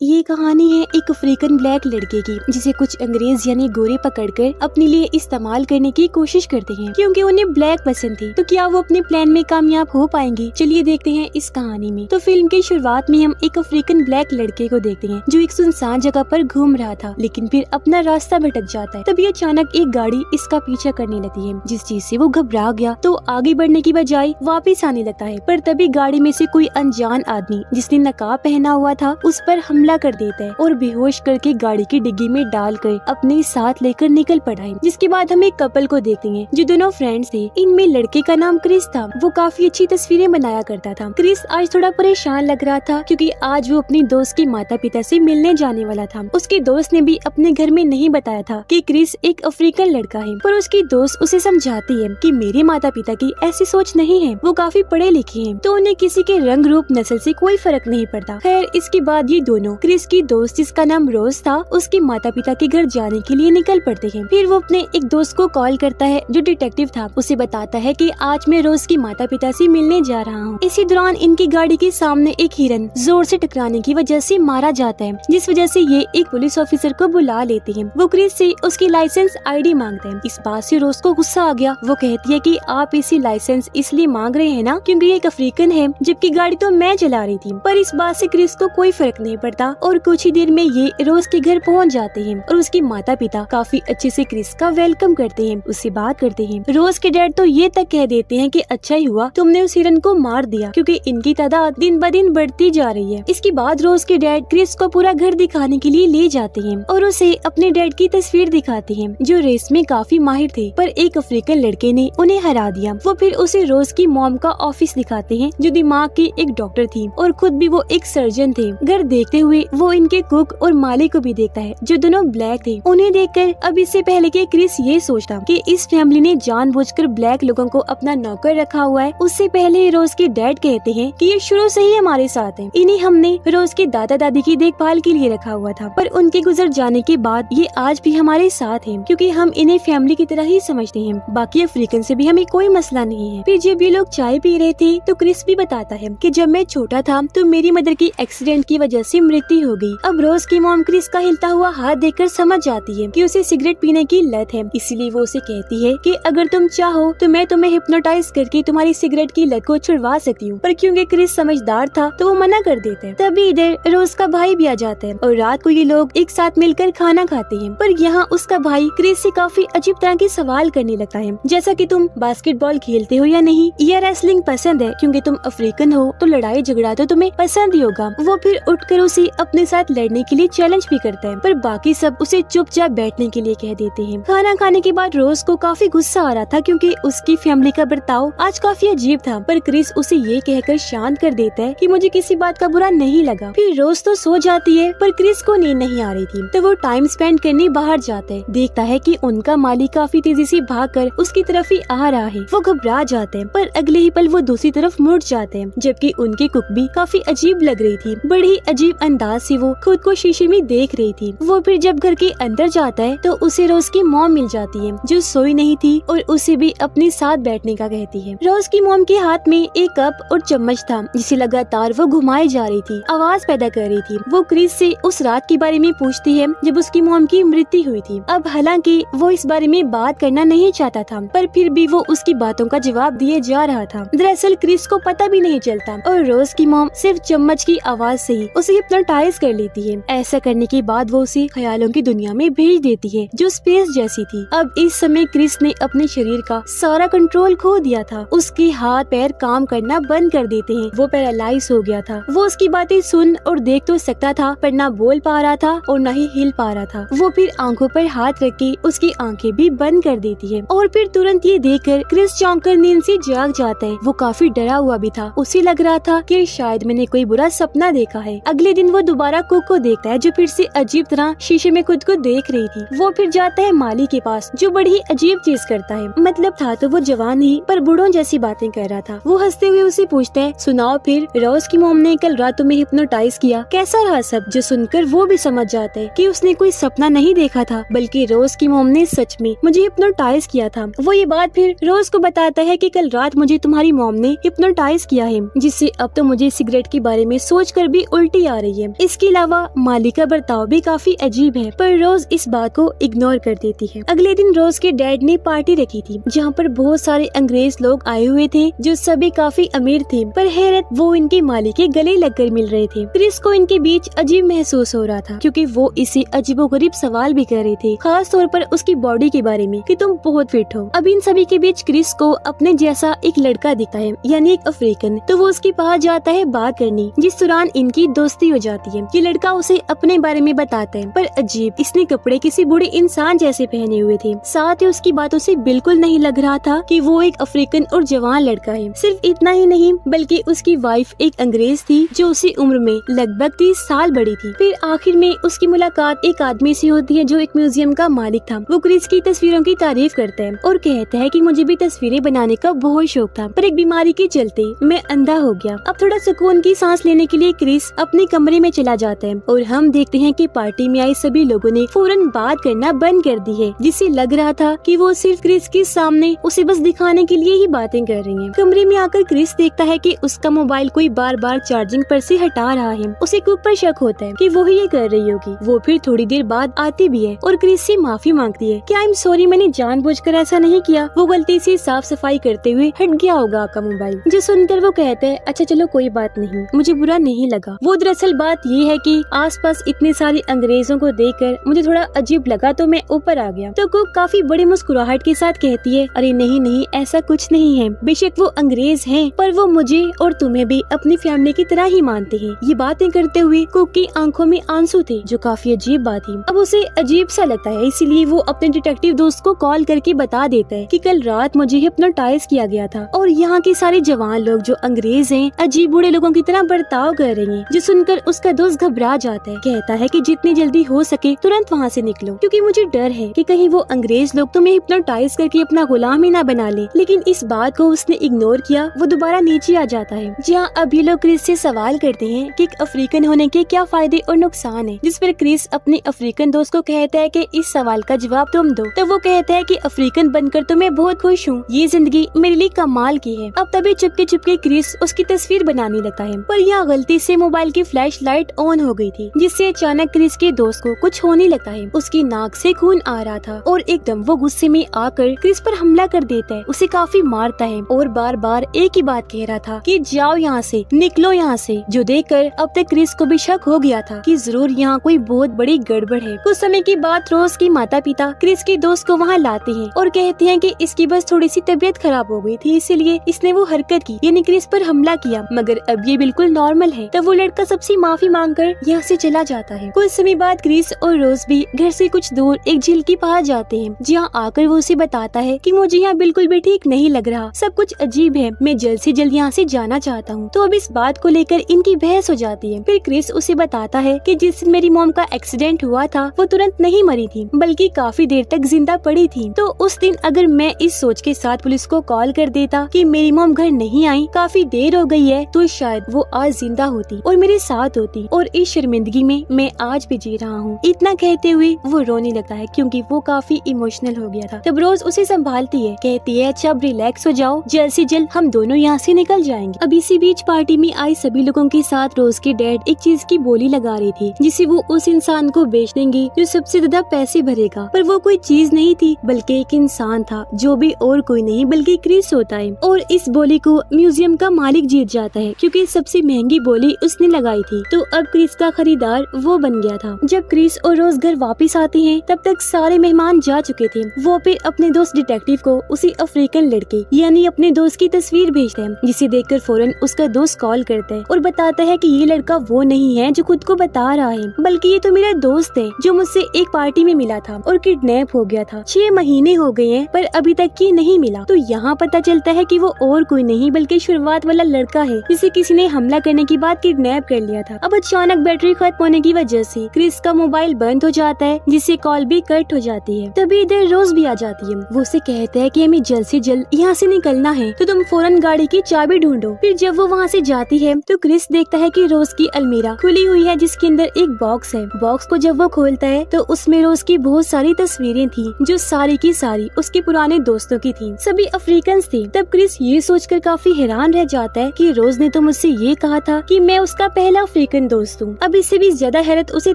ये कहानी है एक अफ्रीकन ब्लैक लड़के की जिसे कुछ अंग्रेज यानी गोरे पकड़कर अपने लिए इस्तेमाल करने की कोशिश करते हैं क्योंकि उन्हें ब्लैक पसंद थी। तो क्या वो अपने प्लान में कामयाब हो पाएंगे? चलिए देखते हैं इस कहानी में। तो फिल्म की शुरुआत में हम एक अफ्रीकन ब्लैक लड़के को देखते हैं जो एक सुनसान जगह पर घूम रहा था, लेकिन फिर अपना रास्ता भटक जाता है। तभी अचानक एक गाड़ी इसका पीछा करने लगती है, जिस चीज से वो घबरा गया तो आगे बढ़ने की बजाय वापिस आने लगता है। पर तभी गाड़ी में से कोई अनजान आदमी जिसने नकाब पहना हुआ था उस पर हमला कर देता है और बेहोश करके गाड़ी की डिग्गी में डालकर अपने साथ लेकर निकल पड़ा है। जिसके बाद हम एक कपल को देखते हैं जो दोनों फ्रेंड्स थे। इनमें लड़के का नाम क्रिस था। वो काफी अच्छी तस्वीरें बनाया करता था। क्रिस आज थोड़ा परेशान लग रहा था क्योंकि आज वो अपनी दोस्त के माता पिता से मिलने जाने वाला था। उसके दोस्त ने भी अपने घर में नहीं बताया था कि क्रिस एक अफ्रीकन लड़का है, पर उसकी दोस्त उसे समझाती है कि मेरे माता पिता की ऐसी सोच नहीं है, वो काफी पढ़े लिखे हैं, तो उन्हें किसी के रंग रूप नस्ल से कोई फर्क नहीं पड़ता। खैर इसके बाद ये दोनों क्रिस की दोस्त जिसका नाम रोज था उसके माता पिता के घर जाने के लिए निकल पड़ते हैं। फिर वो अपने एक दोस्त को कॉल करता है जो डिटेक्टिव था। उसे बताता है कि आज मैं रोज की माता पिता से मिलने जा रहा हूँ। इसी दौरान इनकी गाड़ी के सामने एक हिरन जोर से टकराने की वजह से मारा जाता है, जिस वजह से ये एक पुलिस ऑफिसर को बुला लेते हैं। वो क्रिस से उसकी लाइसेंस ID मांगते हैं। इस बात से रोज को गुस्सा आ गया। वो कहती है कि आप इसी लाइसेंस इसलिए मांग रहे हैं ना क्योंकि ये एक अफ्रीकन है, जबकि गाड़ी तो मैं चला रही थी। पर इस बात से क्रिस को कोई फर्क नहीं पड़ता और कुछ ही देर में ये रोज के घर पहुंच जाते हैं और उसके माता पिता काफी अच्छे से क्रिस का वेलकम करते हैं, उससे बात करते हैं। रोज के डैड तो ये तक कह देते हैं कि अच्छा ही हुआ तुमने उस हिरन को मार दिया क्योंकि इनकी तादाद दिन ब दिन बढ़ती जा रही है। इसके बाद रोज के डैड क्रिस को पूरा घर दिखाने के लिए ले जाते हैं और उसे अपने डैड की तस्वीर दिखाते हैं जो रेस में काफी माहिर थे, पर एक अफ्रीकन लड़के ने उन्हें हरा दिया। वो फिर उसे रोज की मॉम का ऑफिस दिखाते हैं जो दिमाग की एक डॉक्टर थी और खुद भी वो एक सर्जन थे। घर देखते हुए वो इनके कुक और मालिक को भी देखता है जो दोनों ब्लैक थे। उन्हें देखकर अब इससे पहले कि क्रिस ये सोचता कि इस फैमिली ने जानबूझकर ब्लैक लोगों को अपना नौकर रखा हुआ है, उससे पहले रोज के डैड कहते हैं कि ये शुरू से ही हमारे साथ हैं। इन्हें हमने रोज के दादा दादी की देखभाल के लिए रखा हुआ था, पर उनके गुजर जाने के बाद ये आज भी हमारे साथ हैं क्योंकि हम इन्हें फैमिली की तरह ही समझते हैं। बाकी अफ्रीकन से भी हमें कोई मसला नहीं है। फिर जब ये लोग चाय पी रहे थे तो क्रिस भी बताता है कि जब मैं छोटा था तो मेरी मदर की एक्सीडेंट की वजह से मृत्यु हो गई। अब रोज की मॉम क्रिस का हिलता हुआ हाथ देखकर समझ जाती है कि उसे सिगरेट पीने की लत है, इसीलिए वो उसे कहती है कि अगर तुम चाहो तो मैं तुम्हें हिप्नोटाइज करके तुम्हारी सिगरेट की लत को छुड़वा सकती हूँ। पर क्योंकि क्रिस समझदार था तो वो मना कर देता है। तभी इधर रोज का भाई भी आ जाता है और रात को ये लोग एक साथ मिलकर खाना खाते हैं। पर यहाँ उसका भाई क्रिस से काफी अजीब तरह के सवाल करने लगता है, जैसा कि तुम बास्केटबॉल खेलते हो या नहीं, या रेसलिंग पसंद है क्योंकि तुम अफ्रीकन हो तो लड़ाई झगड़ा तो तुम्हें पसंद ही होगा। वो फिर उठकर उसे अपने साथ लड़ने के लिए चैलेंज भी करता है, पर बाकी सब उसे चुपचाप बैठने के लिए कह देते हैं। खाना खाने के बाद रोज को काफी गुस्सा आ रहा था क्योंकि उसकी फैमिली का बर्ताव आज काफी अजीब था, पर क्रिस उसे ये कहकर शांत कर देता है कि मुझे किसी बात का बुरा नहीं लगा। फिर रोज तो सो जाती है पर क्रिस को नींद नहीं आ रही थी, तो वो टाइम स्पेंड करने बाहर जाता है। देखता है कि उनका मालिक काफी तेजी से भागकर उसकी तरफ ही आ रहा है। वो घबरा जाते हैं, पर अगले ही पल वो दूसरी तरफ मुड़ जाते हैं, जबकि उनकी कुक भी काफी अजीब लग रही थी। बड़ी अजीब अंदाज से वो खुद को शीशे में देख रही थी। वो फिर जब घर के अंदर जाता है तो उसे रोज की मॉम मिल जाती है जो सोई नहीं थी और उसे भी अपने साथ बैठने का कहती है। रोज की मॉम के हाथ में एक कप और चम्मच था जिसे लगातार वो घुमाए जा रही थी, आवाज पैदा कर रही थी। वो क्रिस से उस रात के बारे में पूछती है जब उसकी मॉम की मृत्यु हुई थी। अब हालांकि वो इस बारे में बात करना नहीं चाहता था, पर फिर भी वो उसकी बातों का जवाब दिए जा रहा था। दरअसल क्रिस को पता भी नहीं चलता और रोज की मॉम सिर्फ चम्मच की आवाज से ही उसे हिप्नोटाइज कर लेती है। ऐसा करने के बाद वो उसे ख्यालों की दुनिया में भेज देती है जो स्पेस जैसी थी। अब इस समय क्रिस ने अपने शरीर का सारा कंट्रोल खो दिया था। उसके हाथ पैर काम करना बंद कर देते हैं। वो पैरालाइज हो गया था। वो उसकी बातें सुन और देख तो सकता था, पर ना बोल पा रहा था और ना ही हिल पा रहा था। वो फिर आंखों पर हाथ रख के उसकी आंखें भी बंद कर देती है और फिर तुरंत ये देखकर क्रिस चौंक कर नींद से जाग जाता है। वो काफी डरा हुआ भी था। उसे लग रहा था कि शायद मैंने कोई बुरा सपना देखा है। अगले दिन वो दोबारा कुक को देखता है जो फिर से अजीब तरह शीशे में खुद को देख रही थी। वो फिर जाता है माली के पास जो बड़ी ही अजीब चीज करता है। मतलब था तो वो जवान ही पर बूढ़ों जैसी बातें कर रहा था। वो हंसते हुए उसे पूछता है, सुनाओ फिर रोज की मॉम ने कल रात तुम्हें हिप्नोटाइज किया, कैसा रहा सब? जो सुनकर वो भी समझ जाता है कि उसने कोई सपना नहीं देखा था, बल्कि रोज की मॉम ने सच में मुझे हिप्नोटाइज किया था। वो ये बात फिर रोज को बताता है कि कल रात मुझे तुम्हारी मॉम ने हिप्नोटाइज किया है, जिससे अब तो मुझे सिगरेट के बारे में सोचकर भी उल्टी आ रही है। है। इसके अलावा माली का बर्ताव भी काफी अजीब है, पर रोज इस बात को इग्नोर कर देती है। अगले दिन रोज के डैड ने पार्टी रखी थी जहाँ पर बहुत सारे अंग्रेज लोग आए हुए थे जो सभी काफी अमीर थे, पर हैरत वो इनके माली के गले लगकर मिल रहे थे। क्रिस को इनके बीच अजीब महसूस हो रहा था क्योंकि वो इसे अजीबोगरीब सवाल भी कर रहे थे, खास तौर पर उसकी बॉडी के बारे में कि तुम बहुत फिट हो। अब इन सभी के बीच क्रिस को अपने जैसा एक लड़का दिखता है, यानी एक अफ्रीकन, तो वो उसके पास जाता है बात करने, जिस दौरान इनकी दोस्ती हो जाती है। ये लड़का उसे अपने बारे में बताता है, पर अजीब, इसने कपड़े किसी बूढ़े इंसान जैसे पहने हुए थे। साथ ही उसकी बातों से बिल्कुल नहीं लग रहा था कि वो एक अफ्रीकन और जवान लड़का है। सिर्फ इतना ही नहीं बल्कि उसकी वाइफ एक अंग्रेज थी जो उसी उम्र में लगभग 30 साल बड़ी थी। फिर आखिर में उसकी मुलाकात एक आदमी से होती है जो एक म्यूजियम का मालिक था। वो क्रिस की तस्वीरों की तारीफ करता है और कहता है कि मुझे भी तस्वीरें बनाने का बहुत शौक था, पर एक बीमारी के चलते मैं अंधा हो गया। अब थोड़ा सुकून की सांस लेने के लिए क्रिस अपने कमरे में चला जाता है और हम देखते हैं कि पार्टी में आए सभी लोगों ने फौरन बात करना बंद कर दी है, जिससे लग रहा था कि वो सिर्फ क्रिस के सामने उसे बस दिखाने के लिए ही बातें कर रही हैं। कमरे में आकर क्रिस देखता है कि उसका मोबाइल कोई बार बार चार्जिंग पर से हटा रहा है। उसे कुक पर शक होता है कि वो ही ये कर रही होगी। वो फिर थोड़ी देर बाद आती भी है और क्रिस से माफी मांगती है कि आई एम सॉरी, मैंने जानबूझकर ऐसा नहीं किया, वो गलती से साफ सफाई करते हुए हट गया होगा आपका मोबाइल। जो सुनकर वो कहता है अच्छा चलो कोई बात नहीं, मुझे बुरा नहीं लगा। वो दरअसल बात ये है कि आसपास इतने सारे अंग्रेजों को देखकर मुझे थोड़ा अजीब लगा तो मैं ऊपर आ गया। तो कुक काफी बड़ी मुस्कुराहट के साथ कहती है अरे नहीं नहीं, ऐसा कुछ नहीं है, बेशक वो अंग्रेज हैं पर वो मुझे और तुम्हें भी अपनी फैमिली की तरह ही मानते हैं। ये बातें करते हुए कुक की आंखों में आंसू थे, जो काफी अजीब बात थी। अब उसे अजीब सा लगता है, इसीलिए वो अपने डिटेक्टिव दोस्त को कॉल करके बता देता है कि कल रात मुझे हिप्नोटाइज किया गया था और यहाँ के सारे जवान लोग जो अंग्रेज हैं अजीब बूढ़े लोगों की तरह बर्ताव कर रहे हैं। जो सुनकर उसका दोस्त घबरा जाता है, कहता है कि जितनी जल्दी हो सके तुरंत वहाँ से निकलो, क्योंकि मुझे डर है कि कहीं वो अंग्रेज लोग तुम्हें हिप्नोटाइज करके अपना गुलाम ही ना बना ले। लेकिन इस बात को उसने इग्नोर किया। वो दोबारा नीचे आ जाता है, जहाँ अब ये लोग क्रिस से सवाल करते हैं कि एक अफ्रीकन होने के क्या फायदे और नुकसान है, जिस पर क्रिस अपने अफ्रीकन दोस्त को कहता है कि इस सवाल का जवाब तुम दो। तो वो कहता है कि अफ्रीकन बनकर तो मैं बहुत खुश हूँ, ये जिंदगी मेरे लिए कमाल की है। अब तभी चुपके चुपके क्रिस उसकी तस्वीर बनाने लगता है, पर यहाँ गलती से मोबाइल की फ्लैश लाइट ऑन हो गई थी, जिससे अचानक क्रिस के दोस्त को कुछ होने लगता है। उसकी नाक से खून आ रहा था और एकदम वो गुस्से में आकर क्रिस पर हमला कर देता है, उसे काफी मारता है और बार बार एक ही बात कह रहा था कि जाओ यहाँ से, निकलो यहाँ से। जो देखकर अब तक क्रिस को भी शक हो गया था कि जरूर यहाँ कोई बहुत बड़ी गड़बड़ है। कुछ समय के बाद रोज की माता पिता क्रिस के दोस्त को वहाँ लाते हैं और कहते हैं कि इसकी बस थोड़ी सी तबीयत खराब हो गई थी, इसलिए इसने वो हरकत की, यानी क्रिस पर हमला किया, मगर अब ये बिल्कुल नॉर्मल है। तब वो लड़का सबसे माफी मांगकर यहाँ से चला जाता है। कुछ समय बाद क्रिस और रोज भी घर से कुछ दूर एक झील के पास जाते हैं, जहाँ आकर वो उसे बताता है कि मुझे यहाँ बिल्कुल भी ठीक नहीं लग रहा, सब कुछ अजीब है, मैं जल्द से जल्द यहाँ से जाना चाहता हूँ। तो अब इस बात को लेकर इनकी बहस हो जाती है। फिर क्रिस उसे बताता है कि जिस दिन मेरी मॉम का एक्सीडेंट हुआ था वो तुरंत नहीं मरी थी, बल्कि काफी देर तक जिंदा पड़ी थी। तो उस दिन अगर मैं इस सोच के साथ पुलिस को कॉल कर देता कि मेरी मॉम घर नहीं आई, काफी देर हो गई है, तो शायद वो आज जिंदा होती और मेरे साथ होती, और इस शर्मिंदगी में मैं आज भी जी रहा हूँ। इतना कहते हुए वो रोने लगता है क्योंकि वो काफी इमोशनल हो गया था। तब रोज उसे संभालती है, कहती है अच्छा अब रिलैक्स हो जाओ, जल्द से जल्द हम दोनों यहाँ से निकल जाएंगे। अब इसी बीच पार्टी में आई सभी लोगों के साथ रोज के डैड एक चीज की बोली लगा रही थी, जिसे वो उस इंसान को बेच देंगे जो सबसे ज्यादा पैसे भरेगा। पर वो कोई चीज नहीं थी बल्कि एक इंसान था, जो भी और कोई नहीं बल्कि क्रिस होता है। और इस बोली को म्यूजियम का मालिक जीत जाता है क्योंकि सबसे महंगी बोली उसने लगाई थी। तो अब क्रिस का खरीदार वो बन गया था। जब क्रिस और रोज घर वापस आते हैं तब तक सारे मेहमान जा चुके थे। वो फिर अपने दोस्त डिटेक्टिव को उसी अफ्रीकन लड़के यानी अपने दोस्त की तस्वीर भेजते हैं, जिसे देखकर फौरन उसका दोस्त कॉल करता है और बताता है कि ये लड़का वो नहीं है जो खुद को बता रहा है, बल्कि ये तो मेरा दोस्त है जो मुझसे एक पार्टी में मिला था और किडनैप हो गया था। 6 महीने हो गए हैं पर अभी तक ये नहीं मिला। तो यहाँ पता चलता है कि वो और कोई नहीं बल्कि शुरुआत वाला लड़का है जिसे किसी ने हमला करने के बाद किडनैप कर लिया था। अब अचानक बैटरी खत्म होने की वजह से क्रिस का मोबाइल बंद हो जाता है, जिससे कॉल भी कट हो जाती है। तभी इधर रोज भी आ जाती है। वो उसे कहता है कि हमें जल्द से जल्द यहाँ से निकलना है, तो तुम फौरन गाड़ी की चाबी ढूंढो। फिर जब वो वहाँ से जाती है तो क्रिस देखता है कि रोज की अलमीरा खुली हुई है, जिसके अंदर एक बॉक्स है। बॉक्स को जब वो खोलता है तो उसमें रोज की बहुत सारी तस्वीरें थी, जो सारी की सारी उसके पुराने दोस्तों की थी, सभी अफ्रीकन थी। तब क्रिस ये सोचकर काफी हैरान रह जाता है कि रोज ने तो मुझसे ये कहा था कि मैं उसका पहला अफ्रीकन अफ्रीकन दोस्त हूँ। अब इससे भी ज्यादा हैरत उसे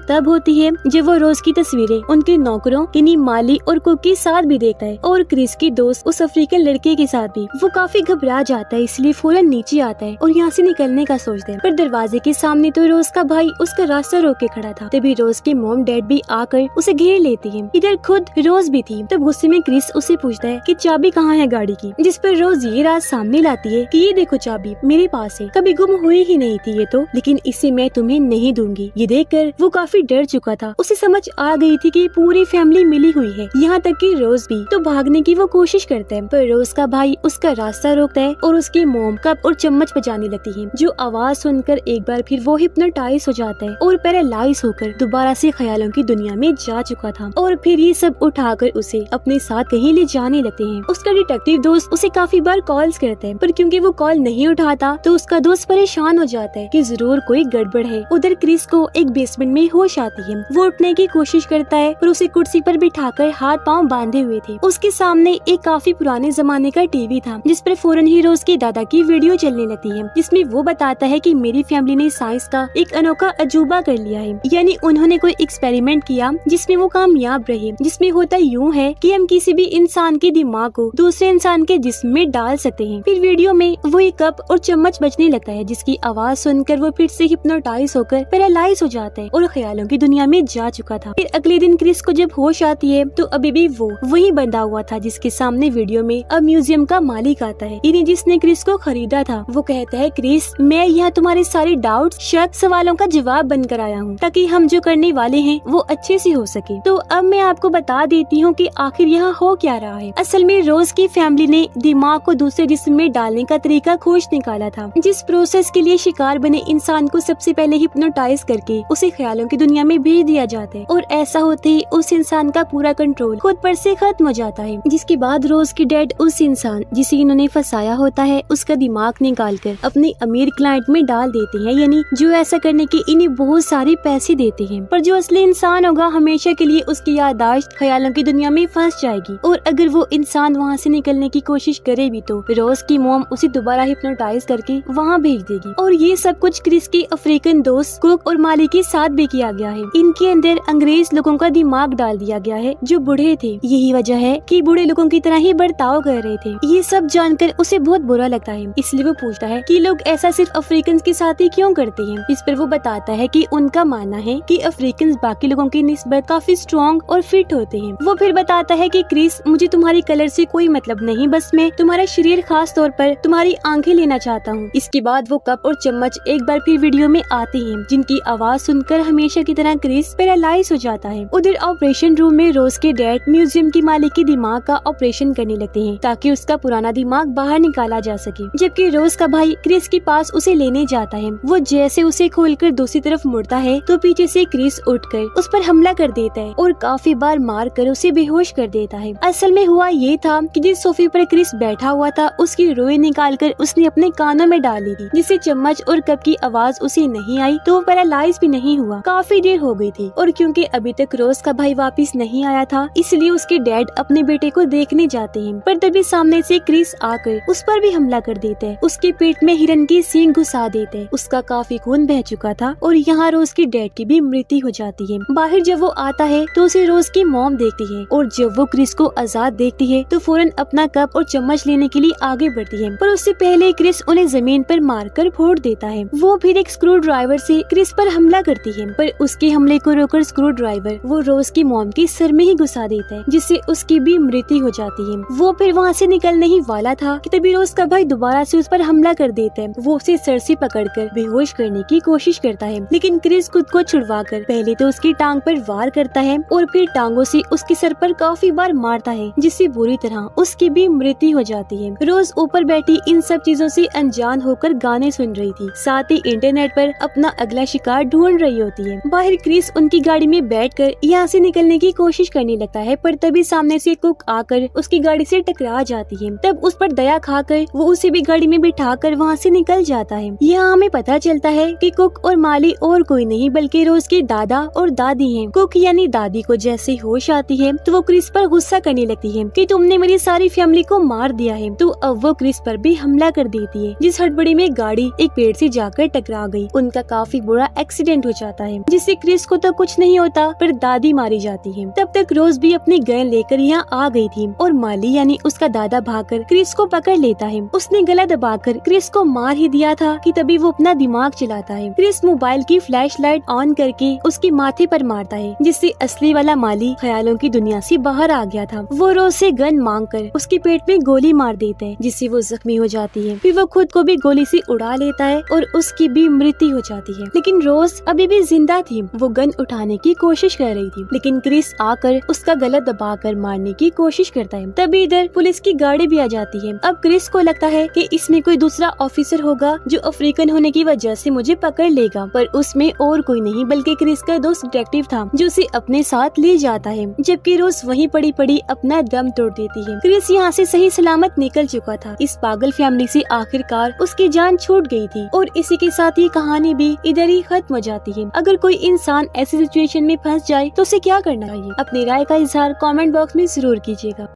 तब होती है जब वो रोज की तस्वीरें उनके नौकरों यानी माली और कुक के साथ भी देखता है और क्रिस की दोस्त उस अफ्रीकन लड़के के साथ भी। वो काफी घबरा जाता है, इसलिए फौरन नीचे आता है और यहाँ से निकलने का सोचता है। पर दरवाजे के सामने तो रोज का भाई उसका रास्ता रोक के खड़ा था। तभी रोज के मॉम डैड भी आकर उसे घेर लेती है। इधर खुद रोज भी थी। तब गुस्से में क्रिस उसे पूछता है कि चाबी कहाँ है गाड़ी की, जिस पर रोज ये राज सामने लाती है कि ये देखो चाबी मेरे पास है, कभी गुम हुई ही नहीं थी ये तो, लेकिन इसे मैं तुम्हें नहीं दूंगी। ये देखकर वो काफी डर चुका था। उसे समझ आ गई थी कि पूरी फैमिली मिली हुई है, यहाँ तक कि रोज भी। तो भागने की वो कोशिश करता है, पर रोज का भाई उसका रास्ता रोकता है और उसकी मॉम कप और चम्मच बजाने लगती है, जो आवाज सुनकर एक बार फिर वो हिप्नोटाइज हो जाता है और पैरालाइज होकर दोबारा से ख्यालों की दुनिया में जा चुका था। और फिर ये सब उठाकर उसे अपने साथ कहीं ले जाने लगते हैं। उसका डिटेक्टिव दोस्त उसे काफी बार कॉल्स करते हैं, पर क्योंकि वो कॉल नहीं उठाता तो उसका दोस्त परेशान हो जाता है कि जरूर कोई गड़बड़ है। उधर क्रिस को एक बेसमेंट में होश आती है। वो उठने की कोशिश करता है पर उसे कुर्सी पर बिठाकर हाथ पांव बांधे हुए थे। उसके सामने एक काफी पुराने जमाने का टीवी था, जिस पर फौरन ही रोज के दादा की वीडियो चलने लगती है, जिसमें वो बताता है कि मेरी फैमिली ने साइंस का एक अनोखा अजूबा कर लिया है, यानी उन्होंने कोई एक्सपेरिमेंट किया जिसमें वो कामयाब रहे। जिसमें होता यूँ है कि हम किसी भी इंसान के दिमाग को दूसरे इंसान के जिस्म में डाल सकते हैं। फिर वीडियो में वो एक कप और चम्मच बजने लगता है, जिसकी आवाज सुनकर वो फिर से हिप्नोटाइज होकर पैरालाइज हो जाता है और ख्यालों की दुनिया में जा चुका था। फिर अगले दिन क्रिस को जब होश आती है तो अभी भी वो वही बंधा हुआ था, जिसके सामने वीडियो में अब म्यूजियम का मालिक आता है, यानी जिसने क्रिस को खरीदा था। वो कहता है, क्रिस मैं यहाँ तुम्हारे सारे डाउट, शक, सवालों का जवाब बनकर आया हूँ, ताकि हम जो करने वाले हैं वो अच्छे से हो सके। तो अब मैं आपको बता देती हूँ कि आखिर यहाँ हो क्या रहा है। असल में रोज की फैमिली ने दिमाग को दूसरे जिस्म में डालने का तरीका खोज निकाला था, जिस प्रोसेस के लिए शिकार बने इंसान को सबसे पहले हिप्नोटाइज करके उसे ख्यालों की दुनिया में भेज दिया जाता है, और ऐसा होते ही उस इंसान का पूरा कंट्रोल खुद पर से खत्म हो जाता है। जिसके बाद रोज की डैड उस इंसान जिसे इन्होंने फंसाया होता है उसका दिमाग निकाल कर अपने अमीर क्लाइंट में डाल देते हैं, यानी जो ऐसा करने के इन्हें बहुत सारे पैसे देते हैं। पर जो असली इंसान होगा हमेशा के लिए उसकी याददाश्त ख्यालों की दुनिया में फंस जाएगी, और अगर वो इंसान वहाँ से निकलने की कोशिश करे भी तो रोज की मॉम उसे दोबारा हिप्नोटाइज करके वहाँ भेज देगी। और ये सब कुछ क्रिस के अफ्रीकन दोस्त कुक और माली के साथ भी किया गया है। इनके अंदर अंग्रेज लोगों का दिमाग डाल दिया गया है जो बूढ़े थे। यही वजह है कि बूढ़े लोगों की तरह ही बर्ताव कर रहे थे। ये सब जानकर उसे बहुत बुरा लगता है, इसलिए वो पूछता है कि लोग ऐसा सिर्फ अफ्रीकन के साथ ही क्यों करते हैं। इस पर वो बताता है कि उनका मानना है कि अफ्रीकन बाकी लोगों की निस्बत काफी स्ट्रॉन्ग और फिट होते हैं। वो फिर बताता है कि क्रिस मुझे तुम्हारी कलर से कोई मतलब नहीं, बस मैं तुम्हारा शरीर, खास तौर पर तुम्हारी आंखें लेना चाहता हूँ। इसके बाद वो कप और चम्मच एक बार फिर वीडियो में आते हैं, जिनकी आवाज सुनकर हमेशा की तरह क्रिस पैरालाइज हो जाता है। उधर ऑपरेशन रूम में रोज के डैड म्यूजियम की मालिक के दिमाग का ऑपरेशन करने लगते हैं ताकि उसका पुराना दिमाग बाहर निकाला जा सके। जबकि रोज का भाई क्रिस के पास उसे लेने जाता है। वो जैसे उसे खोलकर दूसरी तरफ मुड़ता है तो पीछे से क्रिस उठकर उस पर हमला कर देता है और काफी बार मार कर उसे बेहोश कर देता है। असल में हुआ ये था कि जिस सोफे पर क्रिस बैठा हुआ था उसकी रुई निकालकर उसने अपने कानों में डाल ली थी, जिससे चम्मच और कप की आवाज उसे नहीं आई तो वो पैरालाइज भी नहीं हुआ। काफी देर हो गई थी और क्योंकि अभी तक रोज का भाई वापस नहीं आया था इसलिए उसके डैड अपने बेटे को देखने जाते हैं। पर तभी सामने से क्रिस आकर उस पर भी हमला कर देता है। उसके पेट में हिरन की सींग घुसा देते हैं। उसका काफी खून बह चुका था और यहाँ रोज की डैड की भी मृत्यु हो जाती है। बाहर जब वो आता है तो उसे रोज की मॉम देखती है और जब वो क्रिस को आजाद देखती है तो फौरन अपना कप और चम्मच लेने के लिए आगे बढ़ती है, पर उससे पहले क्रिस उन्हें जमीन पर मारकर फोड़ देता है। वो फिर एक स्क्रू ड्राइवर से क्रिस पर हमला करती है, पर उसके हमले को रोककर स्क्रू ड्राइवर वो रोज की मॉम के सर में ही घुसा देता है, जिससे उसकी भी मृत्यु हो जाती है। वो फिर वहाँ से निकलने ही वाला था कि तभी रोज का भाई दोबारा से उस पर हमला कर देता है। वो उसे सर से पकड़कर बेहोश करने की कोशिश करता है, लेकिन क्रिस खुद को छुड़वाकर पहले तो उसकी टांग पर वार करता है और फिर टांगों से उसके सर पर काफी बार मारता है, जिससे बुरी तरह उसकी भी मृत्यु हो जाती है। रोज ऊपर बैठी इन सब चीजों से अनजान होकर गाने सुन रही थी, साथ ही इंटरनेट पर अपना अगला शिकार ढूंढ रही होती है। बाहर क्रिस उनकी गाड़ी में बैठकर यहाँ से निकलने की कोशिश करने लगता है, पर तभी सामने से कुक आकर उसकी गाड़ी से टकरा जाती है। तब उस पर दया खाकर वो उसे भी गाड़ी में बिठाकर वहाँ से निकल जाता है। यहाँ हमें पता चलता है कि कुक और माली और कोई नहीं बल्कि रोज के दादा और दादी हैं। कुक यानी दादी को जैसे होश आती है तो वो क्रिस पर गुस्सा करने लगती है कि तुमने मेरी सारी फैमिली को मार दिया है। तो अब वो क्रिस पर भी हमला कर देती है, जिस हड़बड़ी में गाड़ी एक पेड़ से जाकर टकरा गई। उनका का काफी बुरा एक्सीडेंट हो जाता है, जिससे क्रिस को तो कुछ नहीं होता पर दादी मारी जाती है। तब तक रोज भी अपनी गन लेकर यहाँ आ गई थी और माली यानी उसका दादा भागकर क्रिस को पकड़ लेता है। उसने गला दबाकर क्रिस को मार ही दिया था कि तभी वो अपना दिमाग चलाता है। क्रिस मोबाइल की फ्लैश लाइट ऑन करके उसके माथे पर मारता है, जिससे असली वाला माली ख्यालों की दुनिया से बाहर आ गया था। वो रोज से गन मांगकर उसके पेट में गोली मार देता है, जिससे वो जख्मी हो जाती है। फिर वो खुद को भी गोली से उड़ा लेता है और उसकी भी मृत्यु हो जाती है। लेकिन रोज अभी भी जिंदा थी। वो गन उठाने की कोशिश कर रही थी, लेकिन क्रिस आकर उसका गला दबाकर मारने की कोशिश करता है। तभी इधर पुलिस की गाड़ी भी आ जाती है। अब क्रिस को लगता है कि इसमें कोई दूसरा ऑफिसर होगा जो अफ्रीकन होने की वजह से मुझे पकड़ लेगा, पर उसमें और कोई नहीं बल्कि क्रिस का दोस्त डिटेक्टिव था जो उसे अपने साथ ले जाता है। जबकि रोज वहीं पड़ी पड़ी अपना दम तोड़ देती है। क्रिस यहाँ से सही सलामत निकल चुका था। इस पागल फैमिली से आखिरकार उसकी जान छूट गई थी और इसी के साथ ये कहानी भी इधर ही खत्म हो जाती है। अगर कोई इंसान ऐसी सिचुएशन में फंस जाए तो उसे क्या करना चाहिए? अपनी राय का इजहार कमेंट बॉक्स में जरूर कीजिएगा।